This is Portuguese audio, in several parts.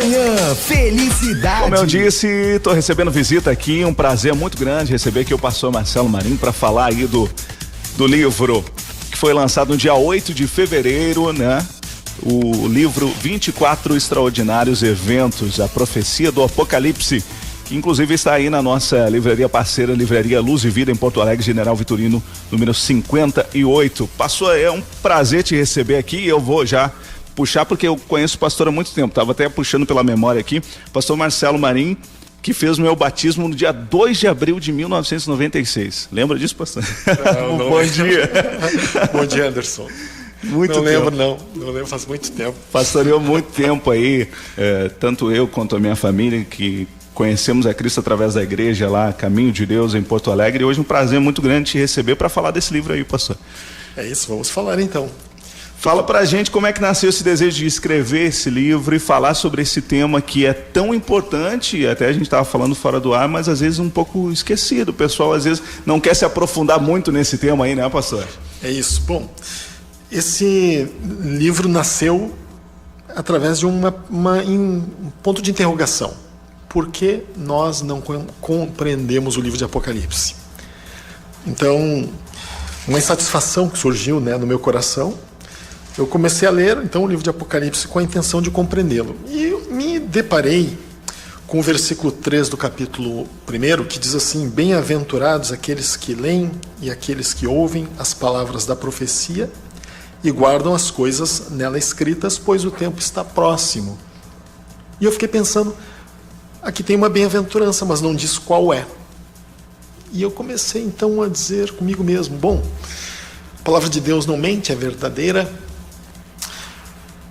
Manhã Felicidade. Como eu disse, estou recebendo visita aqui, um prazer muito grande receber aqui o pastor Marcelo Marinho para falar aí do livro que foi lançado no dia 8 de fevereiro, né? O livro 24 Extraordinários Eventos, a profecia do Apocalipse, que inclusive está aí na nossa livraria parceira, Livraria Luz e Vida, em Porto Alegre, General Vitorino, número 58. Pastor, é um prazer te receber aqui. Eu vou já puxar, porque eu conheço o pastor há muito tempo, estava até puxando pela memória aqui, pastor Marcelo Marinho, que fez o meu batismo no dia 2 de abril de 1996. Lembra disso, pastor? Não Bom dia. Bom dia, Anderson. Não lembro, faz muito tempo. Pastoreou muito tempo aí, tanto eu quanto a minha família, que conhecemos a Cristo através da igreja lá, Caminho de Deus, em Porto Alegre, e hoje é um prazer muito grande te receber para falar desse livro aí, pastor. É isso, vamos falar então. Fala pra gente como é que nasceu esse desejo de escrever esse livro e falar sobre esse tema que é tão importante, até a gente estava falando fora do ar, mas às vezes um pouco esquecido. O pessoal às vezes não quer se aprofundar muito nesse tema aí, né, pastor? É isso. Bom, esse livro nasceu através de um ponto de interrogação. Por que nós não compreendemos o livro de Apocalipse? Então, uma insatisfação que surgiu, né, no meu coração. Eu comecei a ler, então, o livro de Apocalipse com a intenção de compreendê-lo. E me deparei com o versículo 3 do capítulo 1, que diz assim: bem-aventurados aqueles que leem e aqueles que ouvem as palavras da profecia e guardam as coisas nela escritas, pois o tempo está próximo. E eu fiquei pensando, aqui tem uma bem-aventurança, mas não diz qual é. E eu comecei, então, a dizer comigo mesmo, bom, a palavra de Deus não mente, é verdadeira.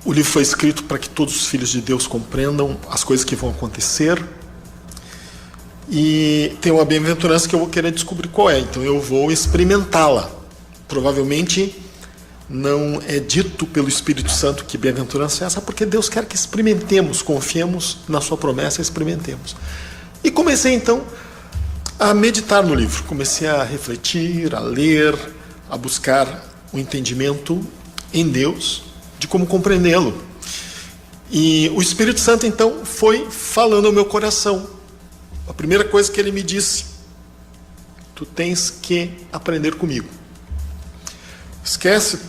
O livro foi escrito para que todos os filhos de Deus compreendam as coisas que vão acontecer. E tem uma bem-aventurança que eu vou querer descobrir qual é. Então eu vou experimentá-la. Provavelmente não é dito pelo Espírito Santo que bem-aventurança é essa, porque Deus quer que experimentemos, confiemos na sua promessa e experimentemos. E comecei então a meditar no livro. Comecei a refletir, a ler, a buscar o entendimento em Deus, de como compreendê-lo. E o Espírito Santo, então, foi falando ao meu coração. A primeira coisa que ele me disse: tu tens que aprender comigo. Esquece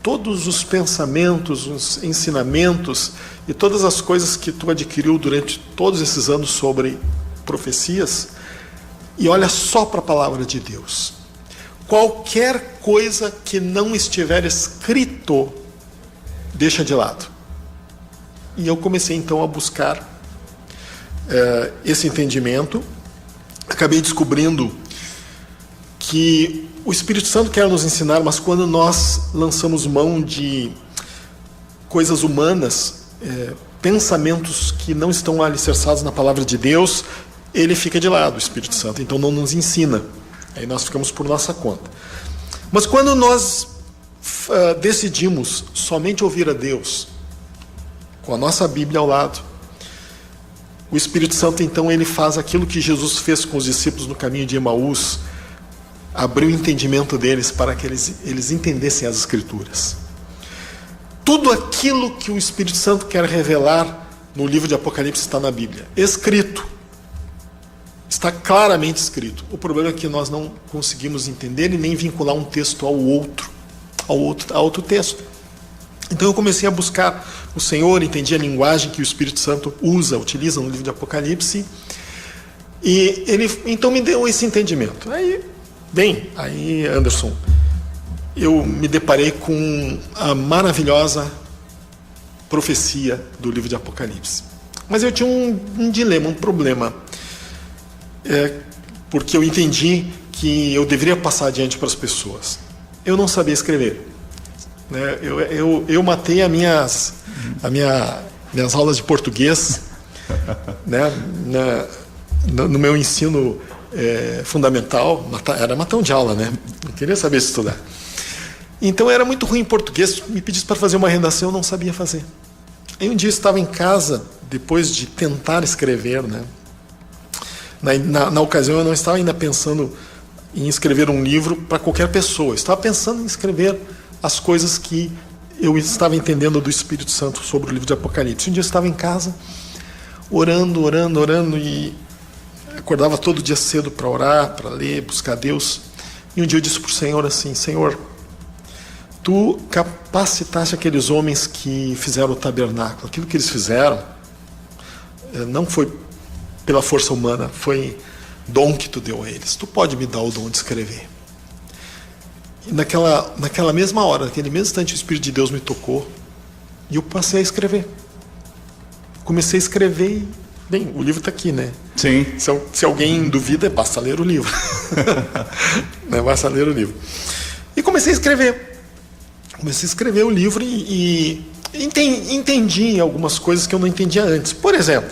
todos os pensamentos, os ensinamentos e todas as coisas que tu adquiriu durante todos esses anos sobre profecias e olha só para a palavra de Deus. Qualquer coisa que não estiver escrito, deixa de lado. E eu comecei então a buscar esse entendimento. Acabei descobrindo que o Espírito Santo quer nos ensinar, mas quando nós lançamos mão de coisas humanas, pensamentos que não estão alicerçados na palavra de Deus, ele fica de lado, o Espírito Santo, então não nos ensina. Aí nós ficamos por nossa conta. Mas quando nós decidimos somente ouvir a Deus, com a nossa Bíblia ao lado, o Espírito Santo então ele faz aquilo que Jesus fez com os discípulos no caminho de Emaús, abriu o entendimento deles para que eles entendessem as Escrituras. Tudo aquilo que o Espírito Santo quer revelar no livro de Apocalipse está na Bíblia, escrito. Está claramente escrito. O problema é que nós não conseguimos entender e nem vincular um texto ao outro texto. Então eu comecei a buscar o Senhor, entendi a linguagem que o Espírito Santo utiliza no livro de Apocalipse, e ele então me deu esse entendimento. Aí, Anderson, eu me deparei com a maravilhosa profecia do livro de Apocalipse. Mas eu tinha um dilema, um problema, porque eu entendi que eu deveria passar adiante para as pessoas. Eu não sabia escrever. Eu matei as minhas aulas de português, né, no meu ensino fundamental. Era matão de aula, né? Não queria saber estudar. Então era muito ruim em português. Me pedisse para fazer uma redação, eu não sabia fazer. Aí um dia eu estava em casa, depois de tentar escrever, né? Na ocasião eu não estava ainda pensando em escrever um livro para qualquer pessoa. Eu estava pensando em escrever as coisas que eu estava entendendo do Espírito Santo sobre o livro de Apocalipse. Um dia eu estava em casa, orando, e acordava todo dia cedo para orar, para ler, buscar Deus. E um dia eu disse para o Senhor assim: Senhor, Tu capacitaste aqueles homens que fizeram o tabernáculo. Aquilo que eles fizeram não foi pela força humana, foi dom que Tu deu a eles. Tu pode me dar o dom de escrever. E naquela mesma hora, naquele mesmo instante, o Espírito de Deus me tocou e eu passei a escrever. Comecei a escrever e, bem, o livro está aqui, né? Sim. Se alguém duvida, basta ler o livro. Né? Basta ler o livro. E comecei a escrever. Comecei a escrever o livro e entendi algumas coisas que eu não entendia antes. Por exemplo,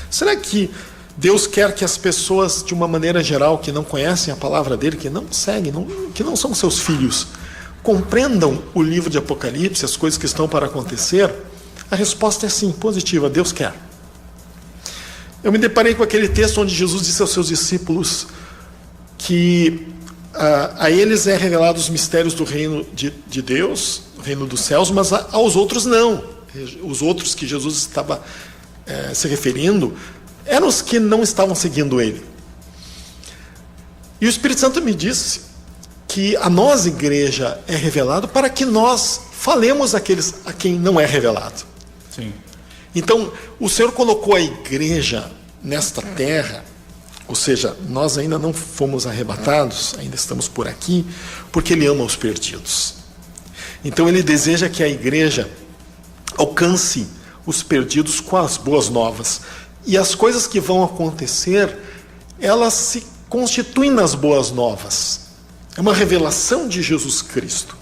será que Deus quer que as pessoas, de uma maneira geral, que não conhecem a palavra dele, que não seguem, que não são seus filhos, compreendam o livro de Apocalipse, as coisas que estão para acontecer? A resposta é sim, positiva, Deus quer. Eu me deparei com aquele texto onde Jesus disse aos seus discípulos que a eles é revelado os mistérios do reino de Deus, do reino dos céus, mas aos outros não. Os outros que Jesus estava se referindo eram os que não estavam seguindo ele. E o Espírito Santo me disse que a nós, igreja, é revelado para que nós falemos àqueles a quem não é revelado. Sim. Então, o Senhor colocou a igreja nesta terra, ou seja, nós ainda não fomos arrebatados, ainda estamos por aqui, porque Ele ama os perdidos. Então, Ele deseja que a igreja alcance os perdidos com as boas novas. E as coisas que vão acontecer, elas se constituem nas boas novas. É uma revelação de Jesus Cristo.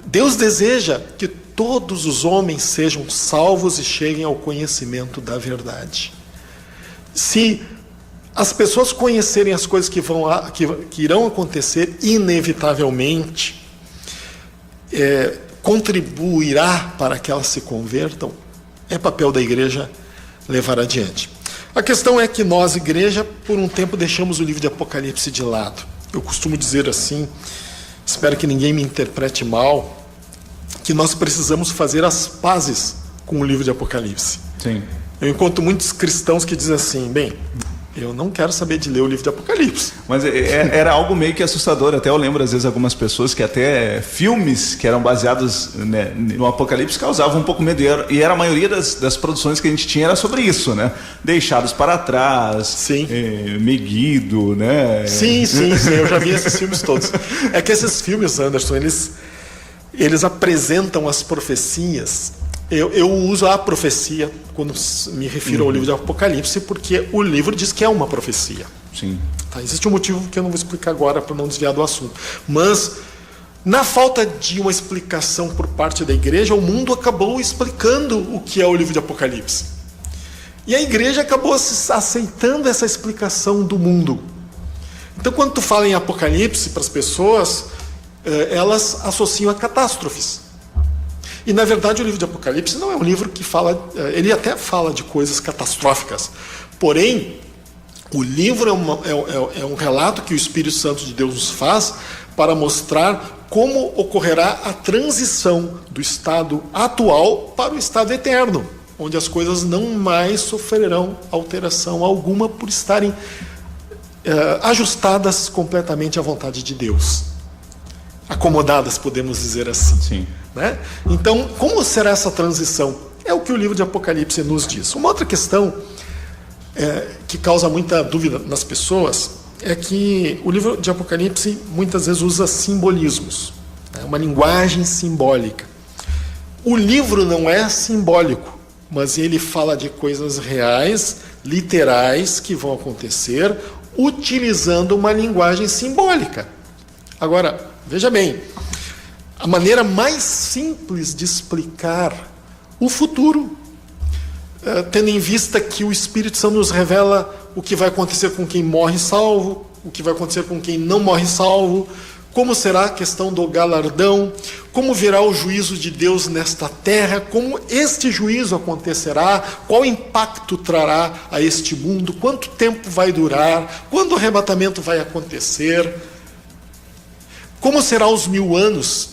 Deus deseja que todos os homens sejam salvos e cheguem ao conhecimento da verdade. Se as pessoas conhecerem as coisas que irão acontecer, inevitavelmente, contribuirá para que elas se convertam. É papel da igreja levar adiante. A questão é que nós, igreja, por um tempo deixamos o livro de Apocalipse de lado. Eu costumo dizer assim, espero que ninguém me interprete mal, que nós precisamos fazer as pazes com o livro de Apocalipse. Sim. Eu encontro muitos cristãos que dizem assim, bem, eu não quero saber de ler o livro de Apocalipse. Mas era algo meio que assustador. Até eu lembro, às vezes, algumas pessoas que até filmes que eram baseados, né, no Apocalipse causavam um pouco medo. E era a maioria das produções que a gente tinha era sobre isso, né? Deixados para trás, Sim. Megiddo, né? Sim, eu já vi esses filmes todos. É que esses filmes, Anderson, eles apresentam as profecias. Eu uso a profecia quando me refiro ao livro de Apocalipse, porque o livro diz que é uma profecia. Sim. Tá, existe um motivo que eu não vou explicar agora para não desviar do assunto. Mas, na falta de uma explicação por parte da igreja, o mundo acabou explicando o que é o livro de Apocalipse. E a igreja acabou aceitando essa explicação do mundo. Então, quando tu fala em Apocalipse para as pessoas, elas associam a catástrofes. E, na verdade, o livro de Apocalipse não é um livro que fala... Ele até fala de coisas catastróficas. Porém, o livro é um relato que o Espírito Santo de Deus nos faz para mostrar como ocorrerá a transição do estado atual para o estado eterno, onde as coisas não mais sofrerão alteração alguma por estarem ajustadas completamente à vontade de Deus. Acomodadas, podemos dizer assim. Sim. Né? Então, como será essa transição? É o que o livro de Apocalipse nos diz. Uma outra questão que causa muita dúvida nas pessoas é que o livro de Apocalipse muitas vezes usa simbolismos, né? Uma linguagem simbólica. O livro não é simbólico, mas ele fala de coisas reais, literais, que vão acontecer, utilizando uma linguagem simbólica. Agora, veja bem, a maneira mais simples de explicar o futuro, tendo em vista que o Espírito Santo nos revela o que vai acontecer com quem morre salvo, o que vai acontecer com quem não morre salvo, como será a questão do galardão, como virá o juízo de Deus nesta terra, como este juízo acontecerá, qual impacto trará a este mundo, quanto tempo vai durar, quando o arrebatamento vai acontecer, como será os 1000 anos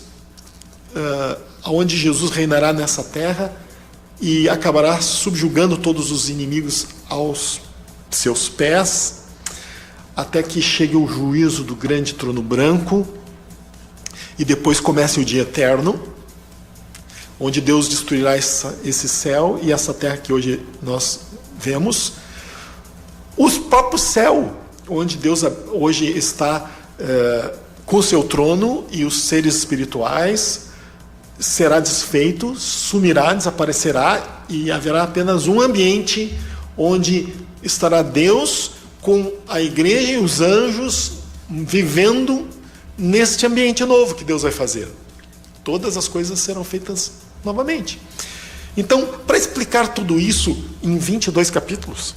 onde Jesus reinará nessa terra e acabará subjugando todos os inimigos aos seus pés, até que chegue o juízo do grande trono branco, e depois comece o dia eterno, onde Deus destruirá esse céu e essa terra que hoje nós vemos. O próprio céu, onde Deus hoje está com o seu trono, e os seres espirituais, será desfeito, sumirá, desaparecerá, e haverá apenas um ambiente onde estará Deus com a igreja e os anjos vivendo neste ambiente novo que Deus vai fazer. Todas as coisas serão feitas novamente. Então, para explicar tudo isso em 22 capítulos,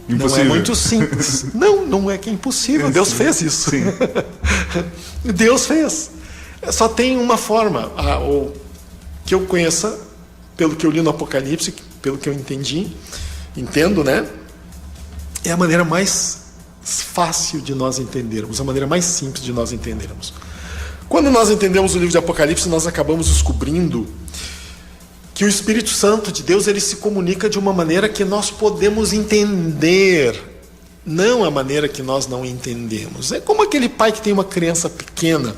não é muito simples. Não é que é impossível. Deus fez isso. Sim. Deus fez. Só tem uma forma, ou que eu conheça, pelo que eu li no Apocalipse, pelo que eu entendo, né? É a maneira mais fácil de nós entendermos, a maneira mais simples de nós entendermos. Quando nós entendemos o livro de Apocalipse, nós acabamos descobrindo que o Espírito Santo de Deus, ele se comunica de uma maneira que nós podemos entender, não a maneira que nós não entendemos. É como aquele pai que tem uma criança pequena.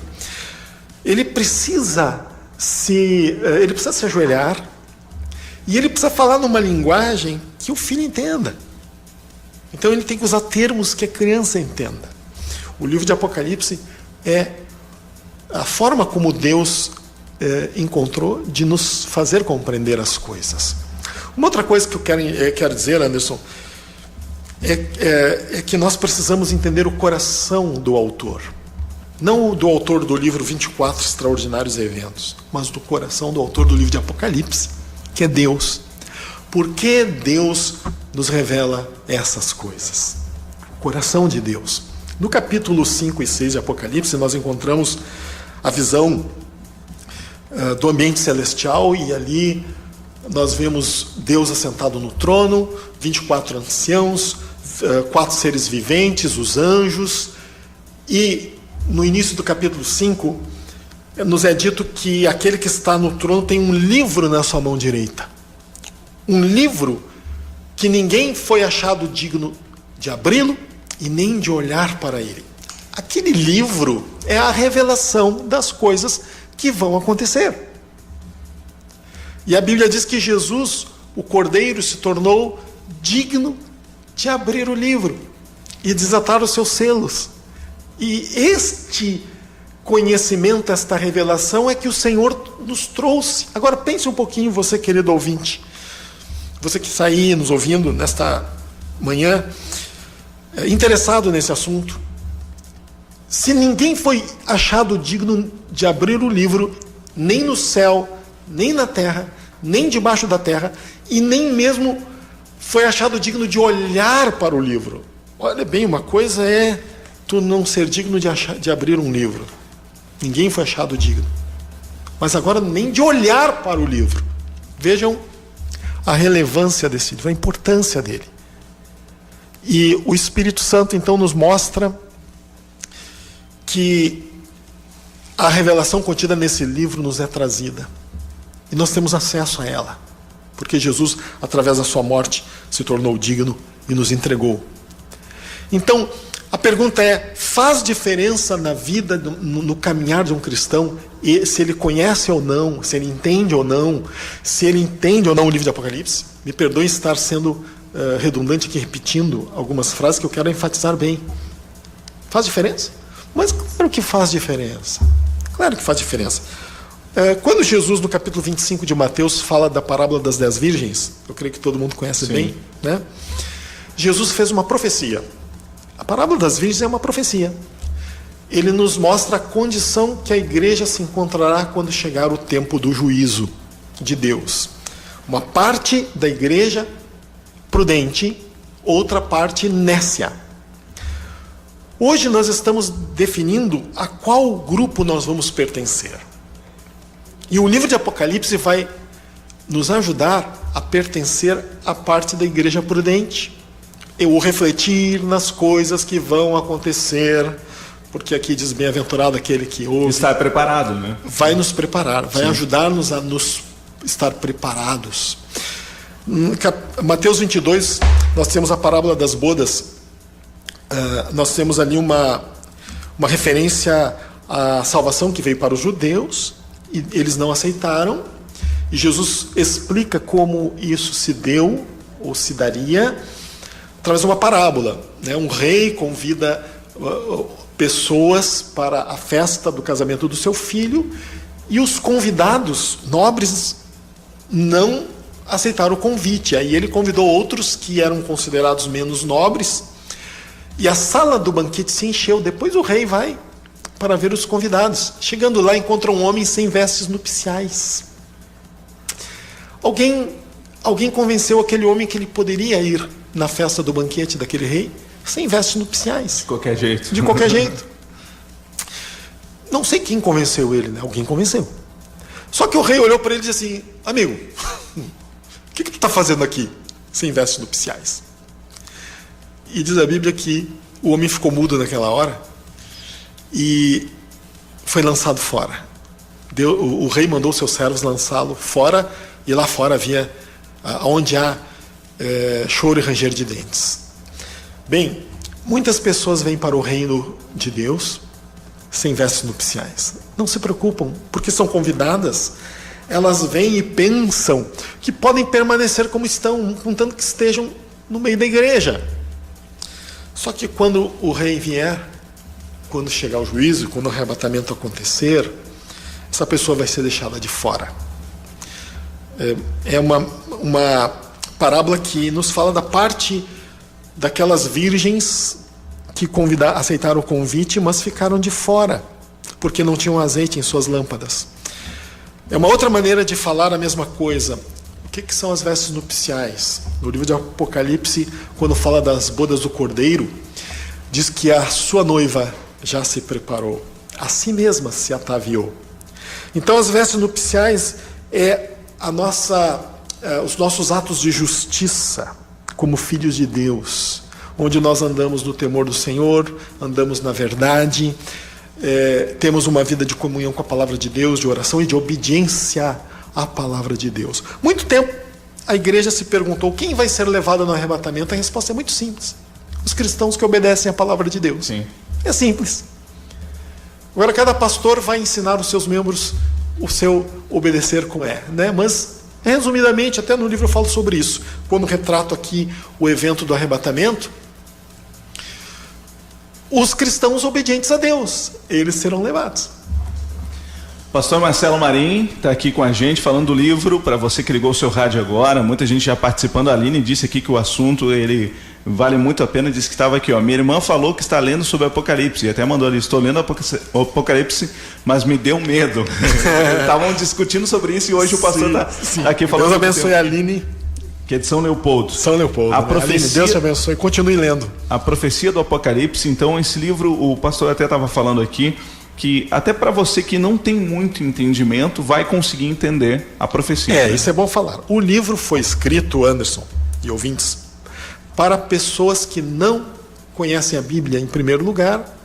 Ele precisa se ajoelhar, e ele precisa falar numa linguagem que o filho entenda. Então ele tem que usar termos que a criança entenda. O livro de Apocalipse é a forma como Deus encontrou de nos fazer compreender as coisas. Uma outra coisa que eu quero dizer, Anderson, é que nós precisamos entender o coração do autor. Não do autor do livro 24 Extraordinários Eventos, mas do coração do autor do livro de Apocalipse, que é Deus. Por que Deus nos revela essas coisas? O coração de Deus. No capítulo 5 e 6 de Apocalipse, nós encontramos a visão do ambiente celestial, e ali nós vemos Deus assentado no trono, 24 anciãos, 4 seres viventes, os anjos, e no início do capítulo 5, nos é dito que aquele que está no trono tem um livro na sua mão direita. Um livro que ninguém foi achado digno de abri-lo e nem de olhar para ele. Aquele livro é a revelação das coisas que vão acontecer. E a Bíblia diz que Jesus, o Cordeiro, se tornou digno de abrir o livro e desatar os seus selos. E este conhecimento, esta revelação é que o Senhor nos trouxe. Agora pense um pouquinho, você querido ouvinte, você que está aí nos ouvindo nesta manhã, interessado nesse assunto. Se ninguém foi achado digno de abrir o livro, nem no céu, nem na terra, nem debaixo da terra, e nem mesmo foi achado digno de olhar para o livro. Olha bem, uma coisa é tu não ser digno de abrir um livro. Ninguém foi achado digno. Mas agora nem de olhar para o livro. Vejam a relevância desse livro, a importância dele. E o Espírito Santo então nos mostra que a revelação contida nesse livro nos é trazida. E nós temos acesso a ela. Porque Jesus, através da sua morte, se tornou digno e nos entregou. Então, a pergunta é, faz diferença na vida, no caminhar de um cristão, se ele conhece ou não, se ele entende ou não, se ele entende ou não o livro de Apocalipse? Me perdoe estar sendo redundante aqui, repetindo algumas frases que eu quero enfatizar bem. Faz diferença? Mas claro que faz diferença. Claro que faz diferença. Quando Jesus, no capítulo 25 de Mateus, fala da parábola das 10 virgens, eu creio que todo mundo conhece bem, né? Jesus fez uma profecia. A parábola das virgens é uma profecia. Ele nos mostra a condição que a igreja se encontrará quando chegar o tempo do juízo de Deus. Uma parte da igreja prudente, outra parte nécia. Hoje nós estamos definindo a qual grupo nós vamos pertencer. E o livro de Apocalipse vai nos ajudar a pertencer à parte da igreja prudente. Eu refletir nas coisas que vão acontecer porque aqui diz bem-aventurado aquele que ouve. Está preparado, né? Vai nos preparar, vai ajudar-nos a nos estar preparados. Mateus 22, nós temos a parábola das bodas. Nós temos ali uma referência à salvação que veio para os judeus, e eles não aceitaram, e Jesus explica como isso se deu, ou se daria, através de uma parábola, né? Um rei convida pessoas para a festa do casamento do seu filho, e os convidados nobres não aceitaram o convite. Aí ele convidou outros que eram considerados menos nobres, e a sala do banquete se encheu. Depois o rei vai para ver os convidados. Chegando lá, encontra um homem sem vestes nupciais. Alguém convenceu aquele homem que ele poderia ir na festa do banquete daquele rei sem vestes nupciais. De qualquer jeito. De qualquer jeito. Não sei quem convenceu ele, né? Alguém convenceu. Só que o rei olhou para ele e disse assim: amigo, o que tu está fazendo aqui sem vestes nupciais? E diz a Bíblia que o homem ficou mudo naquela hora e foi lançado fora. O rei mandou seus servos lançá-lo fora, e lá fora havia onde há choro e ranger de dentes. Bem, muitas pessoas vêm para o reino de Deus sem vestes nupciais. Não se preocupam, porque são convidadas. Elas vêm e pensam que podem permanecer como estão, contanto que estejam no meio da igreja. Só que quando o rei vier, quando chegar o juízo, quando o arrebatamento acontecer, essa pessoa vai ser deixada de fora. É uma parábola que nos fala da parte daquelas virgens que aceitaram o convite, mas ficaram de fora, porque não tinham azeite em suas lâmpadas. É uma outra maneira de falar a mesma coisa. O que são as vestes nupciais? No livro de Apocalipse, quando fala das bodas do Cordeiro, diz que a sua noiva já se preparou, a si mesma se ataviou. Então as vestes nupciais é os nossos atos de justiça como filhos de Deus, onde nós andamos no temor do Senhor, andamos na verdade, temos uma vida de comunhão com a palavra de Deus, de oração e de obediência à palavra de Deus. Muito tempo a igreja se perguntou quem vai ser levado no arrebatamento. A resposta é muito simples: os cristãos que obedecem à palavra de Deus. Sim. É simples. Agora cada pastor vai ensinar os seus membros o seu obedecer como né? Mas resumidamente, até no livro eu falo sobre isso. Quando retrato aqui o evento do arrebatamento, os cristãos obedientes a Deus, eles serão levados. Pastor Marcelo Marim está aqui com a gente falando do livro. Para você que ligou o seu rádio agora, muita gente já participando. A Aline disse aqui que o assunto ele vale muito a pena. Disse que estava aqui, ó. Minha irmã falou que está lendo sobre Apocalipse, e até mandou ali: estou lendo Apocalipse, mas me deu medo. Estavam discutindo sobre isso, e hoje o pastor está aqui falando. Deus abençoe a Aline, que é de São Leopoldo. São Leopoldo. A profecia, Aline, Deus te abençoe. Continue lendo. A profecia do Apocalipse. Então, esse livro, o pastor até estava falando aqui, que até para você que não tem muito entendimento, vai conseguir entender a profecia. Isso é bom falar. O livro foi escrito, Anderson e ouvintes, para pessoas que não conhecem a Bíblia em primeiro lugar,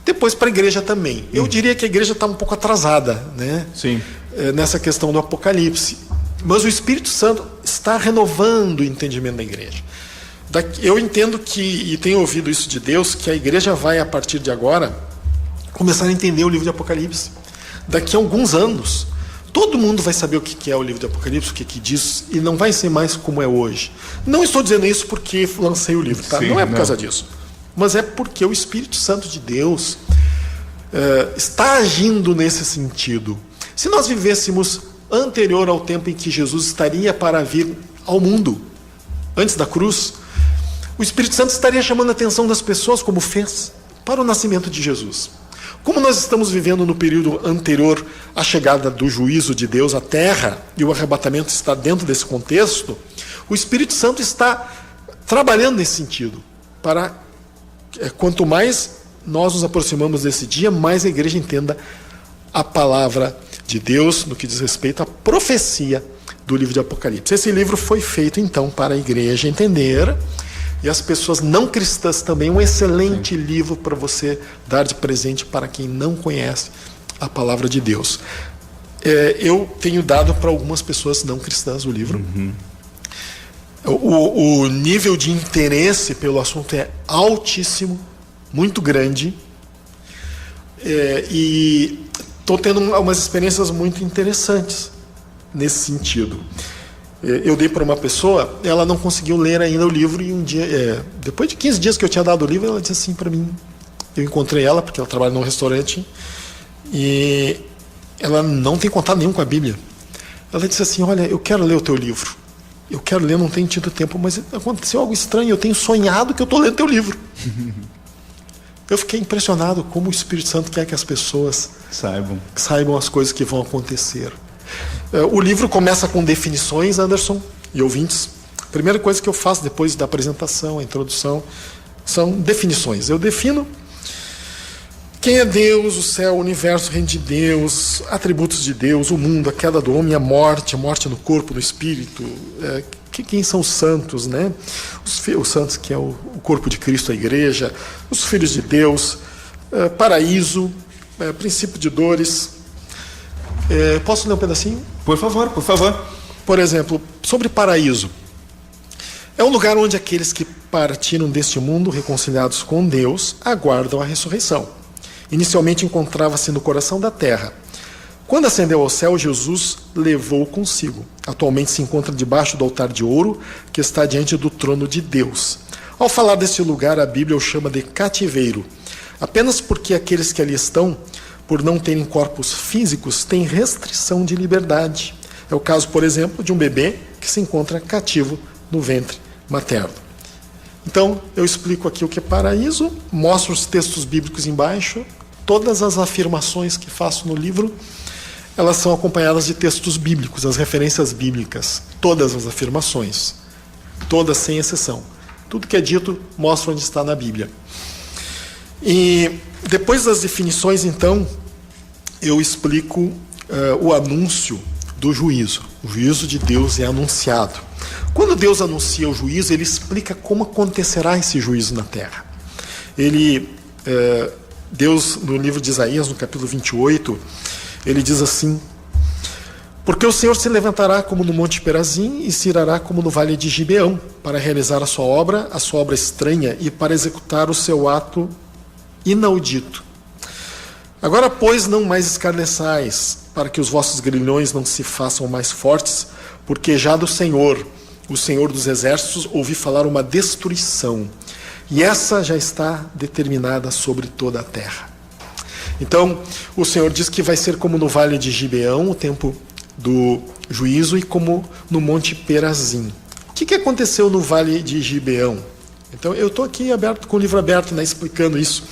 depois para a igreja também. Eu diria que a igreja está um pouco atrasada, né? Sim. Nessa questão do Apocalipse. Mas o Espírito Santo está renovando o entendimento da igreja. Eu entendo e tenho ouvido isso de Deus, que a igreja vai, a partir de agora, começar a entender o livro de Apocalipse. Daqui a alguns anos, todo mundo vai saber o que é o livro de Apocalipse, o que diz, e não vai ser mais como é hoje. Não estou dizendo isso porque lancei o livro, tá? Sim, não é por causa disso. Mas é porque o Espírito Santo de Deus está agindo nesse sentido. Se nós vivêssemos anterior ao tempo em que Jesus estaria para vir ao mundo, antes da cruz, o Espírito Santo estaria chamando a atenção das pessoas, como fez para o nascimento de Jesus. Como nós estamos vivendo no período anterior à chegada do juízo de Deus à terra, e o arrebatamento está dentro desse contexto, o Espírito Santo está trabalhando nesse sentido, para quanto mais nós nos aproximamos desse dia, mais a igreja entenda a palavra de Deus no que diz respeito à profecia do livro de Apocalipse. Esse livro foi feito então para a igreja entender E as pessoas não cristãs também, um excelente livro para você dar de presente para quem não conhece a palavra de Deus. Eu tenho dado para algumas pessoas não cristãs o livro. O nível de interesse pelo assunto é altíssimo, muito grande, e estou tendo umas experiências muito interessantes nesse sentido. Eu dei para uma pessoa, ela não conseguiu ler ainda o livro, e um dia, depois de 15 dias que eu tinha dado o livro, ela disse assim para mim, eu encontrei ela, porque ela trabalha num restaurante, e ela não tem contato nenhum com a Bíblia. Ela disse assim, olha, eu quero ler o teu livro. Eu quero ler, não tenho tido tempo, mas aconteceu algo estranho, eu tenho sonhado que eu estou lendo teu livro. Eu fiquei impressionado como o Espírito Santo quer que as pessoas saibam as coisas que vão acontecer. O livro começa com definições, Anderson e ouvintes. A primeira coisa que eu faço depois da apresentação, a introdução, são definições. Eu defino quem é Deus, o céu, o universo, o reino de Deus, atributos de Deus, o mundo, a queda do homem, a morte no corpo, no espírito. Quem são os santos, né? Os santos, que é o corpo de Cristo, a igreja, os filhos de Deus, paraíso, princípio de dores. Posso ler um pedacinho? Por favor, por favor. Por exemplo, sobre paraíso. É um lugar onde aqueles que partiram deste mundo, reconciliados com Deus, aguardam a ressurreição. Inicialmente encontrava-se no coração da terra. Quando ascendeu ao céu, Jesus levou consigo. Atualmente se encontra debaixo do altar de ouro, que está diante do trono de Deus. Ao falar deste lugar, a Bíblia o chama de cativeiro, apenas porque aqueles que ali estão, por não terem corpos físicos, têm restrição de liberdade. É o caso, por exemplo, de um bebê que se encontra cativo no ventre materno. Então, eu explico aqui o que é paraíso, mostro os textos bíblicos embaixo, todas as afirmações que faço no livro, elas são acompanhadas de textos bíblicos, as referências bíblicas, todas as afirmações, todas sem exceção. Tudo que é dito mostra onde está na Bíblia. E depois das definições, então, eu explico o anúncio do juízo. O juízo de Deus é anunciado. Quando Deus anuncia o juízo, ele explica como acontecerá esse juízo na terra. Deus, no livro de Isaías, no capítulo 28, ele diz assim: porque o Senhor se levantará como no monte Perazim e se irá como no vale de Gibeão, para realizar a sua obra estranha, e para executar o seu ato inaudito. Agora, pois, não mais escarneçais, para que os vossos grilhões não se façam mais fortes, porque já do Senhor, o Senhor dos Exércitos, ouvi falar uma destruição, e essa já está determinada sobre toda a terra. Então, o Senhor diz que vai ser como no vale de Gibeão, o tempo do juízo, e como no monte Perazim. O que aconteceu no vale de Gibeão? Então, eu estou aqui com o livro aberto, né, explicando isso.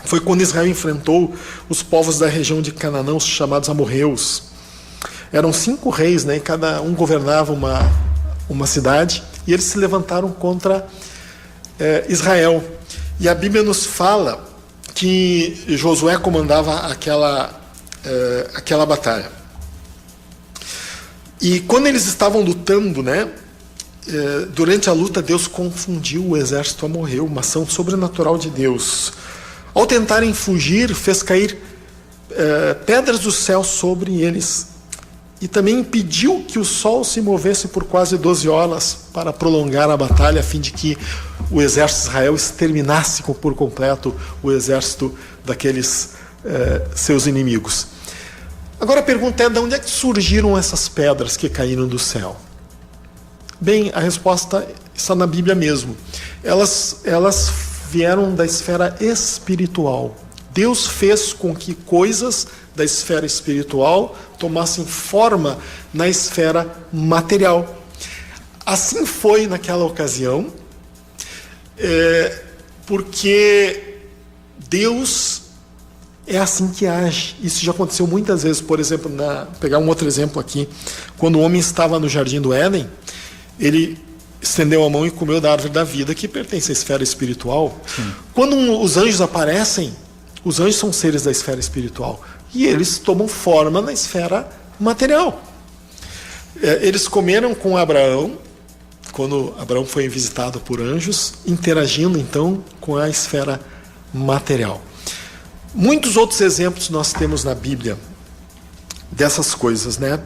Foi quando Israel enfrentou os povos da região de Canaã, os chamados amorreus. Eram 5 reis, né, e cada um governava uma cidade, e eles se levantaram contra Israel. E a Bíblia nos fala que Josué comandava aquela batalha. E quando eles estavam lutando, né, durante a luta, Deus confundiu o exército amorreu, uma ação sobrenatural de Deus. Ao tentarem fugir, fez cair pedras do céu sobre eles. E também impediu que o sol se movesse por quase 12 horas para prolongar a batalha, a fim de que o exército de Israel exterminasse por completo o exército daqueles seus inimigos. Agora a pergunta é: de onde é que surgiram essas pedras que caíram do céu? Bem, a resposta está na Bíblia mesmo. Elas vieram da esfera espiritual. Deus fez com que coisas da esfera espiritual tomassem forma na esfera material. Assim foi naquela ocasião, porque Deus é assim que age. Isso já aconteceu muitas vezes. Por exemplo, pegar um outro exemplo aqui, quando o homem estava no jardim do Éden, ele estendeu a mão e comeu da árvore da vida, que pertence à esfera espiritual. Sim. Quando os anjos aparecem, os anjos são seres da esfera espiritual, e eles tomam forma na esfera material. Eles comeram com Abraão, quando Abraão foi visitado por anjos, interagindo então com a esfera material. Muitos outros exemplos nós temos na Bíblia dessas coisas, né?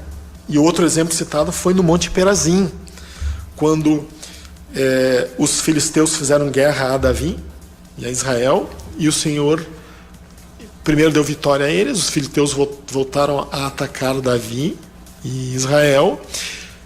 E outro exemplo citado foi no Monte Perazim, quando os filisteus fizeram guerra a Davi e a Israel, e o Senhor primeiro deu vitória a eles. Os filisteus voltaram a atacar Davi e Israel,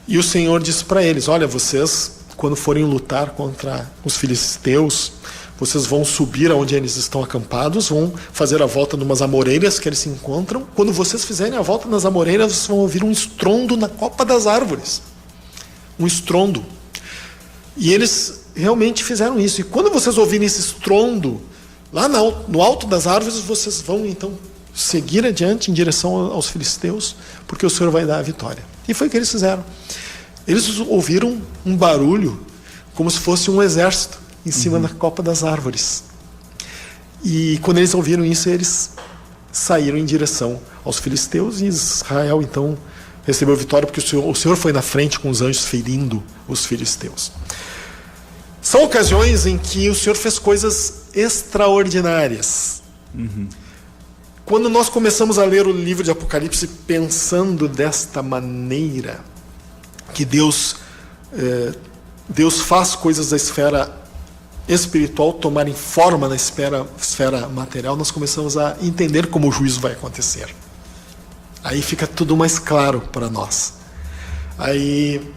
e o Senhor disse para eles: olha, vocês, quando forem lutar contra os filisteus, vocês vão subir aonde eles estão acampados, vão fazer a volta numas amoreiras que eles se encontram. Quando vocês fizerem a volta nas amoreiras, vocês vão ouvir um estrondo na copa das árvores. Um estrondo. E eles realmente fizeram isso. E quando vocês ouvirem esse estrondo, lá no alto das árvores, vocês vão então seguir adiante em direção aos filisteus, porque o Senhor vai dar a vitória. E foi o que eles fizeram. Eles ouviram um barulho como se fosse um exército em cima da copa das árvores. E quando eles ouviram isso, eles saíram em direção aos filisteus, e Israel então recebeu vitória, porque o Senhor foi na frente com os anjos ferindo os filisteus. São ocasiões em que o Senhor fez coisas extraordinárias. Quando nós começamos a ler o livro de Apocalipse pensando desta maneira, que Deus faz coisas da esfera espiritual tomarem forma na esfera material, nós começamos a entender como o juízo vai acontecer. Aí fica tudo mais claro para nós.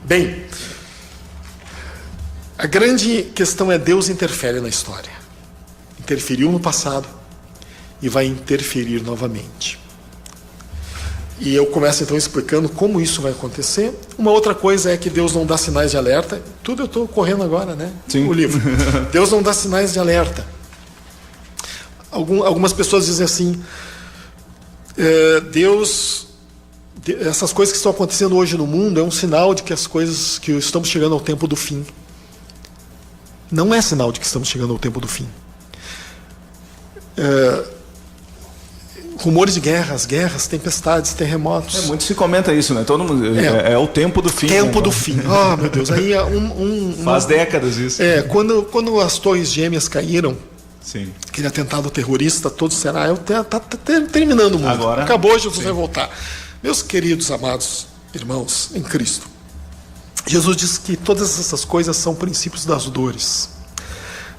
Bem, a grande questão é: Deus interfere na história. Interferiu no passado e vai interferir novamente. E eu começo então explicando como isso vai acontecer. Uma outra coisa é que Deus não dá sinais de alerta. Tudo eu estou correndo agora, né? Sim. O livro. Deus não dá sinais de alerta. Algumas pessoas dizem assim: essas coisas que estão acontecendo hoje no mundo é um sinal de que que estamos chegando ao tempo do fim. Não é sinal de que estamos chegando ao tempo do fim. Rumores de guerras, tempestades, terremotos. Muito se comenta isso, né? Todo mundo, é o tempo do fim. Tempo do fim. Oh, meu Deus. Aí faz décadas isso. Quando as torres gêmeas caíram, sim, aquele atentado terrorista, todo Israel está terminando o mundo. Agora, acabou, Jesus sim, vai voltar. Meus queridos, amados irmãos em Cristo, Jesus diz que todas essas coisas são princípios das dores.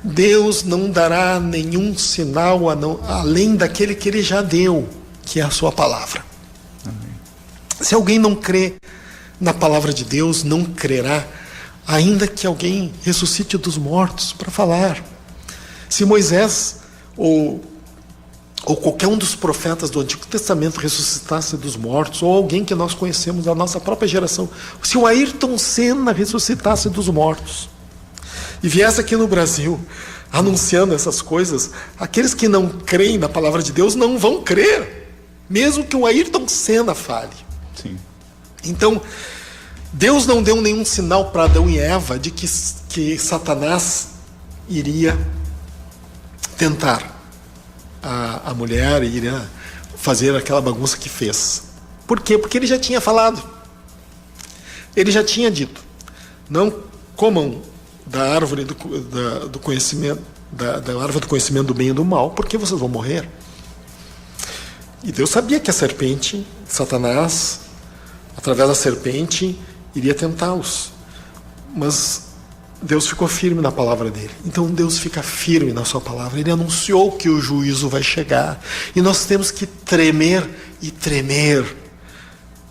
Deus não dará nenhum sinal além daquele que Ele já deu, que é a sua palavra. Amém. Se alguém não crê na palavra de Deus, não crerá, ainda que alguém ressuscite dos mortos para falar. Se Moisés ou qualquer um dos profetas do Antigo Testamento ressuscitasse dos mortos, ou alguém que nós conhecemos da nossa própria geração, se o Ayrton Senna ressuscitasse dos mortos e viesse aqui no Brasil anunciando essas coisas, aqueles que não creem na palavra de Deus não vão crer, mesmo que o Ayrton Senna fale. Sim. Então, Deus não deu nenhum sinal para Adão e Eva de que Satanás iria tentar a mulher, iria fazer aquela bagunça que fez. Por quê? Porque ele já tinha falado. Ele já tinha dito: não comam da árvore do conhecimento, da árvore do conhecimento do bem e do mal, porque vocês vão morrer. E Deus sabia que a serpente, Satanás, através da serpente, iria tentá-los. Mas Deus ficou firme na palavra dele. Então Deus fica firme na sua palavra. Ele anunciou que o juízo vai chegar. E nós temos que tremer e tremer.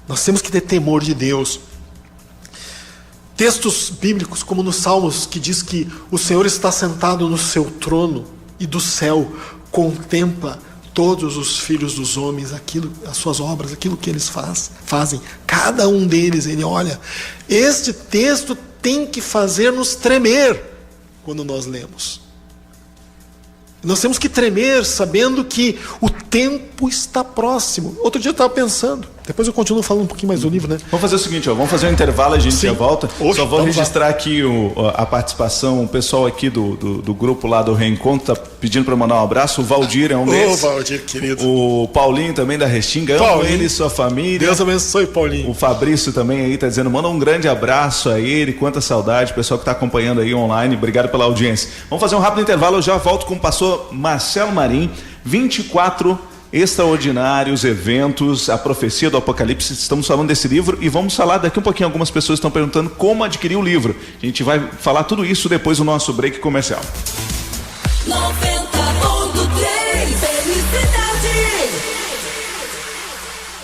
Nós temos que ter temor de Deus. Textos bíblicos, como nos Salmos, que diz que o Senhor está sentado no seu trono e do céu contempla todos os filhos dos homens, as suas obras, aquilo que eles fazem. Cada um deles, ele olha. Este texto tem que fazer-nos tremer quando nós lemos. Nós temos que tremer sabendo que o tempo está próximo. Outro dia eu estava pensando, Depois eu continuo falando um pouquinho mais do livro, né? Vamos fazer o seguinte, vamos fazer um intervalo, a gente já volta. Só vou registrar aqui a participação, o pessoal aqui do grupo lá do Reencontro tá pedindo para mandar um abraço. O Valdir é um deles. Ô, Valdir, querido. O Paulinho também da Restinga, amo ele e sua família. Deus abençoe, Paulinho. O Fabrício também aí tá dizendo, manda um grande abraço a ele, quanta saudade, o pessoal que tá acompanhando aí online, obrigado pela audiência. Vamos fazer um rápido intervalo, eu já volto com o pastor Marcelo Marim. 24 extraordinários eventos, a profecia do Apocalipse, estamos falando desse livro e vamos falar daqui um pouquinho, algumas pessoas estão perguntando como adquirir o livro. A gente vai falar tudo isso depois do nosso break comercial. 90.3 Felicidade.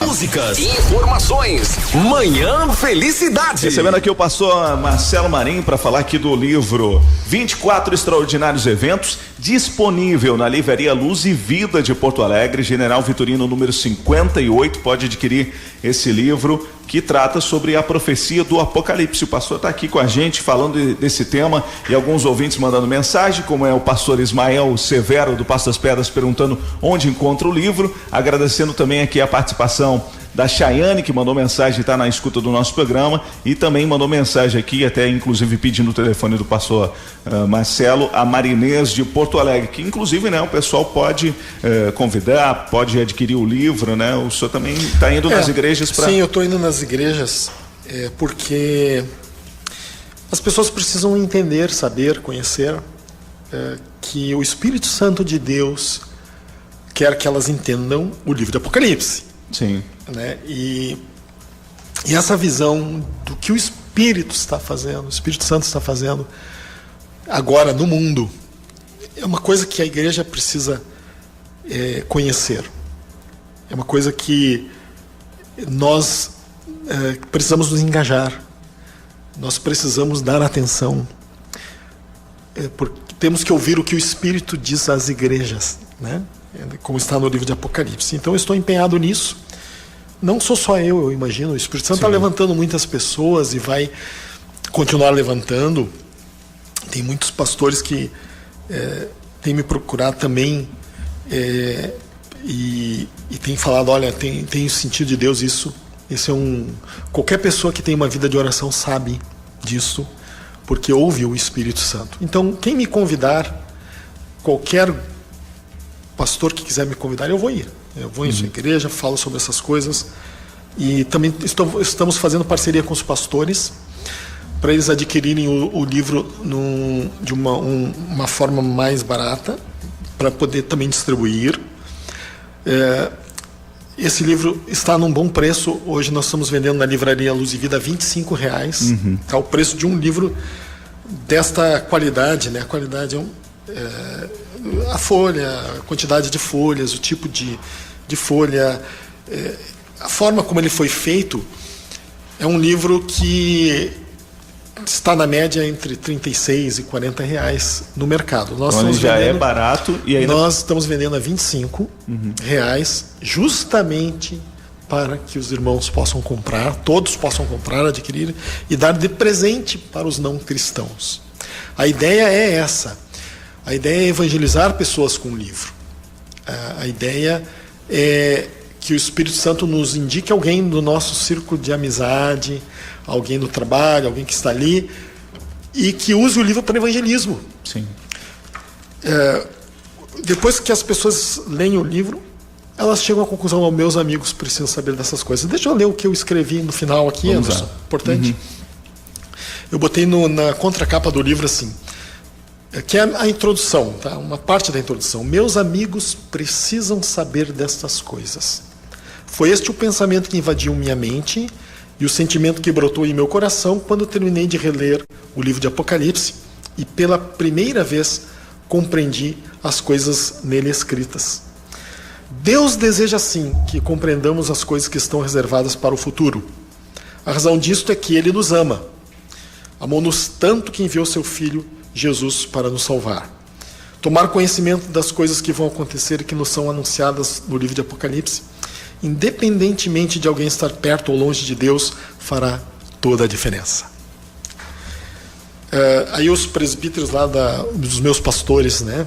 Músicas, informações, Manhã Felicidade. Recebendo aqui o pastor Marcelo Marim para falar aqui do livro 24 Extraordinários Eventos, disponível na livraria Luz e Vida de Porto Alegre, General Vitorino número 58, pode adquirir esse livro que trata sobre a profecia do Apocalipse. O pastor está aqui com a gente falando desse tema e alguns ouvintes mandando mensagem, como é o pastor Ismael Severo do Pasto das Pedras perguntando onde encontra o livro, agradecendo também aqui a participação da Chayane, que mandou mensagem, está na escuta do nosso programa, e também mandou mensagem aqui, até inclusive pedindo o telefone do pastor Marcelo, a Marinês de Porto Alegre, que inclusive, né, o pessoal pode convidar, pode adquirir o livro, né? O senhor também está indo nas igrejas para... Sim, eu estou indo nas igrejas porque as pessoas precisam entender, saber, conhecer que o Espírito Santo de Deus quer que elas entendam o livro do Apocalipse. Sim. Né? E essa visão do que o Espírito está fazendo, o Espírito Santo está fazendo agora no mundo, é uma coisa que a igreja precisa conhecer. É uma coisa que nós precisamos nos engajar. Nós precisamos dar atenção. Porque temos que ouvir o que o Espírito diz às igrejas, né? Como está no livro de Apocalipse. Então eu estou empenhado nisso. Não sou só eu imagino. O Espírito Santo está levantando muitas pessoas e vai continuar levantando. Tem muitos pastores que têm me procurado também e têm falado, olha, tem o sentido de Deus isso. Esse qualquer pessoa que tem uma vida de oração sabe disso, porque ouve o Espírito Santo. Então, quem me convidar, qualquer pastor que quiser me convidar, eu vou ir. Eu vou em sua igreja, falo sobre essas coisas. E também estamos fazendo parceria com os pastores para eles adquirirem o livro de uma forma mais barata, para poder também distribuir. Esse livro está num bom preço. Hoje nós estamos vendendo na livraria Luz e Vida R$25. Tá o preço de um livro desta qualidade, né? A qualidade a folha, a quantidade de folhas, o tipo de folha, a forma como ele foi feito. É um livro que está na média entre R$36 e R$40 no mercado. Então já é barato e ainda... Nós estamos vendendo a R$25 justamente para que os irmãos possam comprar, todos possam comprar, adquirir e dar de presente para os não cristãos. A ideia é essa. A ideia é evangelizar pessoas com o livro. A ideia é que o Espírito Santo nos indique alguém do nosso círculo de amizade, alguém do trabalho, alguém que está ali, e que use o livro para evangelismo. Sim. Depois que as pessoas leem o livro, elas chegam à conclusão, meus amigos precisam saber dessas coisas. Deixa eu ler o que eu escrevi no final aqui, Anderson. Importante. Eu botei na contracapa do livro assim, que é a introdução, tá? Uma parte da introdução. Meus amigos precisam saber destas coisas. Foi este o pensamento que invadiu minha mente e o sentimento que brotou em meu coração quando terminei de reler o livro de Apocalipse e pela primeira vez compreendi as coisas nele escritas. Deus deseja sim que compreendamos as coisas que estão reservadas para o futuro. A razão disto é que Ele nos ama. Amou-nos tanto que enviou seu Filho Jesus para nos salvar. Tomar conhecimento das coisas que vão acontecer e que nos são anunciadas no livro de Apocalipse, independentemente de alguém estar perto ou longe de Deus, fará toda a diferença. Aí os presbíteros lá dos meus pastores, né?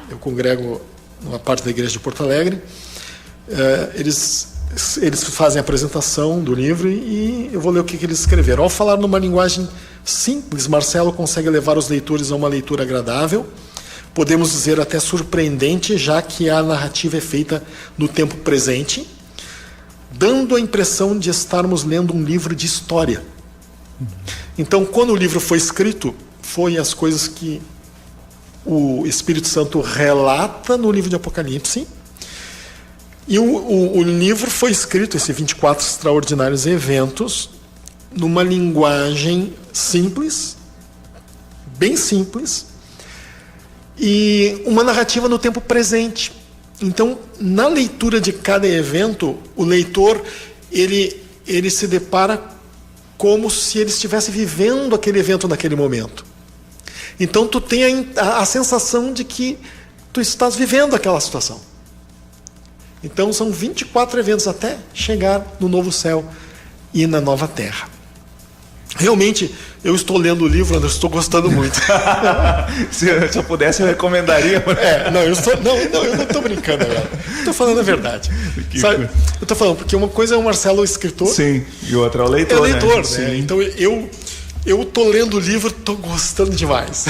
Eu congrego numa parte da igreja de Porto Alegre. Eles eles fazem a apresentação do livro e eu vou ler o que eles escreveram. Ao falar numa linguagem simples, Marcelo consegue levar os leitores a uma leitura agradável, podemos dizer até surpreendente, já que a narrativa é feita no tempo presente, dando a impressão de estarmos lendo um livro de história. Então, quando o livro foi escrito, foi as coisas que o Espírito Santo relata no livro de Apocalipse. E o livro foi escrito, esse 24 Extraordinários Eventos, numa linguagem simples, bem simples, e uma narrativa no tempo presente. Então, na leitura de cada evento, o leitor ele se depara como se ele estivesse vivendo aquele evento naquele momento. Então, tu tem a sensação de que tu estás vivendo aquela situação. Então, são 24 eventos até chegar no novo céu e na nova terra. Realmente, eu estou lendo o livro, Anderson, estou gostando muito. Se eu pudesse, eu recomendaria. Eu não estou brincando agora. Estou falando a verdade. Sabe? Eu estou falando, porque uma coisa é o Marcelo, o escritor. Sim, e outra é o leitor. É o leitor, né? Então, eu estou lendo o livro, estou gostando demais.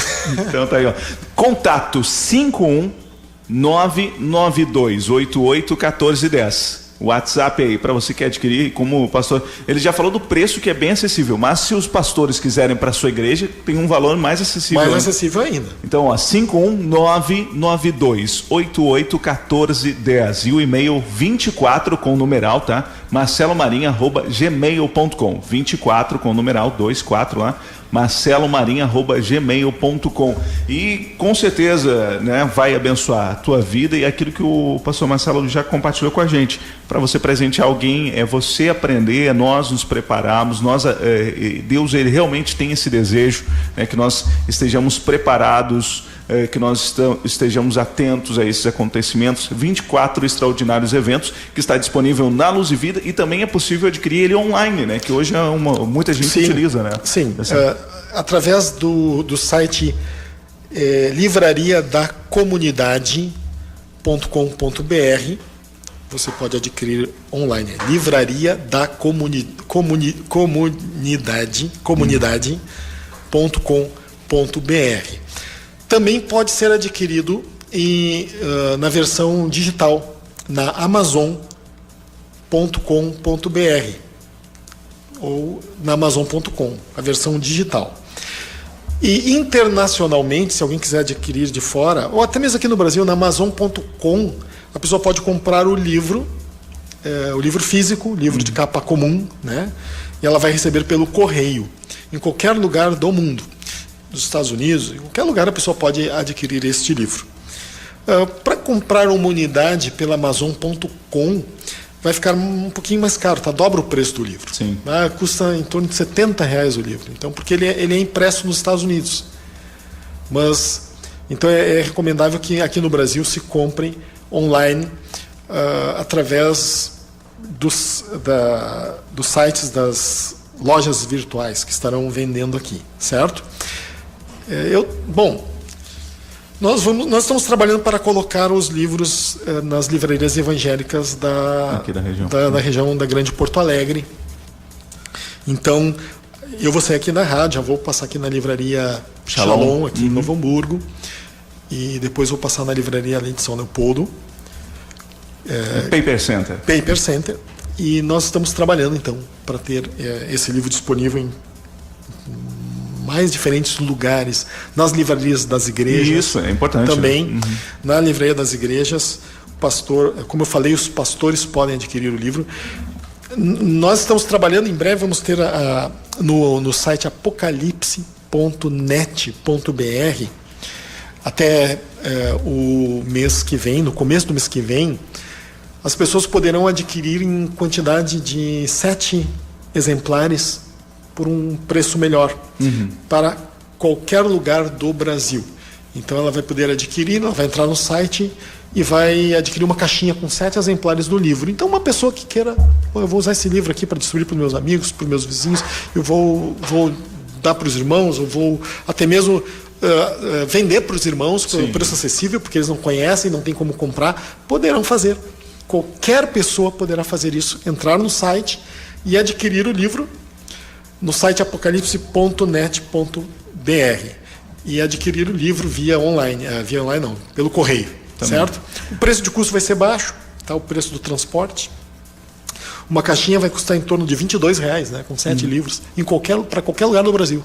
Então, tá aí, ó. Contato 51992881410. O WhatsApp aí para você que adquirir, como o pastor, ele já falou do preço que é bem acessível, mas se os pastores quiserem para sua igreja, tem um valor mais acessível. Mais acessível ainda. Então, ó, 51992881410 e o e-mail 24 com numeral, tá? marcelomarinha@gmail.com. 24 com numeral 24 lá. marcelomarinha@gmail.com. E com certeza, né, vai abençoar a tua vida e aquilo que o pastor Marcelo já compartilhou com a gente. Para você presentear alguém, é você aprender, é nós nos prepararmos, Deus ele realmente tem esse desejo, né, que nós estejamos preparados, que nós estejamos atentos a esses acontecimentos. 24 extraordinários eventos, que está disponível na Luz e Vida, e também é possível adquirir ele online, né? Que hoje muita gente utiliza, né? Sim, através do site livrariadacomunidade.com.br você pode adquirir online. livrariadacomunidade.com.br. Também pode ser adquirido na versão digital, na Amazon.com.br ou na Amazon.com, a versão digital. E internacionalmente, se alguém quiser adquirir de fora, ou até mesmo aqui no Brasil, na Amazon.com, a pessoa pode comprar o livro físico, livro de capa comum, né? E ela vai receber pelo correio, em qualquer lugar do mundo. Dos Estados Unidos, em qualquer lugar a pessoa pode adquirir este livro. Para comprar uma unidade pela Amazon.com vai ficar um pouquinho mais caro, tá? Dobra o preço do livro. Sim. Custa em torno de R$70 o livro. Então, porque ele é impresso nos Estados Unidos. Mas então é recomendável que aqui no Brasil se compre online através dos sites das lojas virtuais que estarão vendendo aqui, certo? Nós estamos trabalhando para colocar os livros nas livrarias evangélicas da região da Grande Porto Alegre. Então, eu vou sair aqui da rádio, já vou passar aqui na livraria Shalom aqui em Novo Hamburgo, e depois vou passar na livraria além de São Leopoldo. Paper Center. E nós estamos trabalhando, então, para ter esse livro disponível em mais diferentes lugares, nas livrarias das igrejas. Isso, é importante. Também, né? na livraria das igrejas, como eu falei, os pastores podem adquirir o livro. Nós estamos trabalhando, em breve vamos ter no site apocalipse.net.br, até o mês que vem, no começo do mês que vem, as pessoas poderão adquirir em quantidade de 7 exemplares por um preço melhor, para qualquer lugar do Brasil. Então ela vai poder adquirir, ela vai entrar no site e vai adquirir uma caixinha com 7 exemplares do livro. Então uma pessoa que queira, eu vou usar esse livro aqui para distribuir para os meus amigos, para os meus vizinhos, eu vou dar para os irmãos, eu vou até mesmo vender para os irmãos por preço acessível, porque eles não conhecem, não tem como comprar, poderão fazer. Qualquer pessoa poderá fazer isso, entrar no site e adquirir o livro no site apocalipse.net.br e adquirir o livro via online não, pelo correio, certo? O preço de custo vai ser baixo, tá? O preço do transporte. Uma caixinha vai custar em torno de R$22, né? Com 7 livros, para qualquer lugar do Brasil.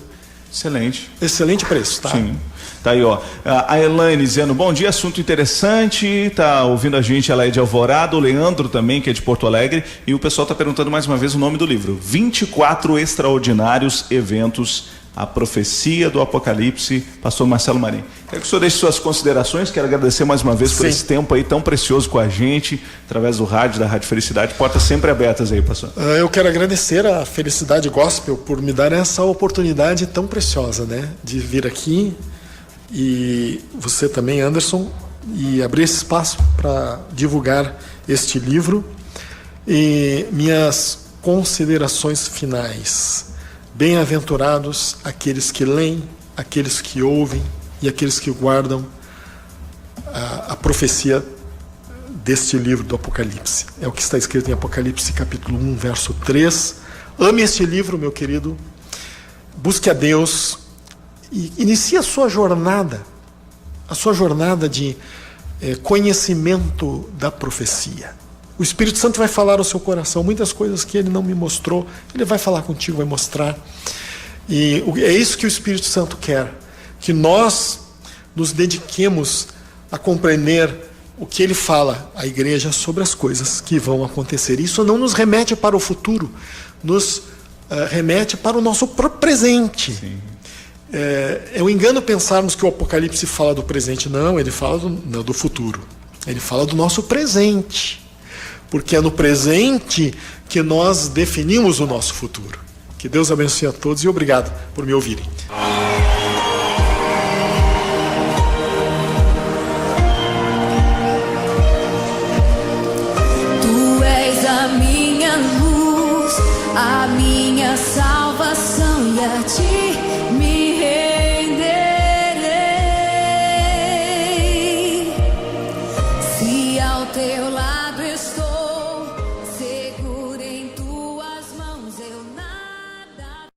Excelente. Excelente preço, tá? Sim. Tá aí, ó. A Elaine dizendo, bom dia, assunto interessante. Tá ouvindo a gente, ela é de Alvorada. O Leandro também, que é de Porto Alegre. E o pessoal tá perguntando mais uma vez o nome do livro. 24 Extraordinários Eventos, a Profecia do Apocalipse. Pastor Marcelo Marim. Quero que o senhor deixe suas considerações. Quero agradecer mais uma vez por esse tempo aí tão precioso com a gente, através do rádio, da Rádio Felicidade. Portas sempre abertas aí, pastor. Eu quero agradecer a Felicidade Gospel por me dar essa oportunidade tão preciosa, né? De vir aqui, e você também, Anderson, e abrir esse espaço para divulgar este livro. E minhas considerações finais. Bem-aventurados aqueles que leem, aqueles que ouvem e aqueles que guardam a profecia deste livro do Apocalipse. É o que está escrito em Apocalipse capítulo 1, verso 3. Ame este livro, meu querido. Busque a Deus e inicie a sua jornada de conhecimento da profecia. O Espírito Santo vai falar ao seu coração muitas coisas que ele não me mostrou. Ele vai falar contigo, vai mostrar. E é isso que o Espírito Santo quer, que nós nos dediquemos a compreender o que ele fala à igreja sobre as coisas que vão acontecer. Isso não nos remete para o futuro, nos remete para o nosso presente. Sim. É um engano pensarmos que o Apocalipse fala do presente. Não, ele fala do futuro. Ele fala do nosso presente. Porque é no presente que nós definimos o nosso futuro. Que Deus abençoe a todos e obrigado por me ouvirem. Tu és a minha luz, a minha salvação, e a ti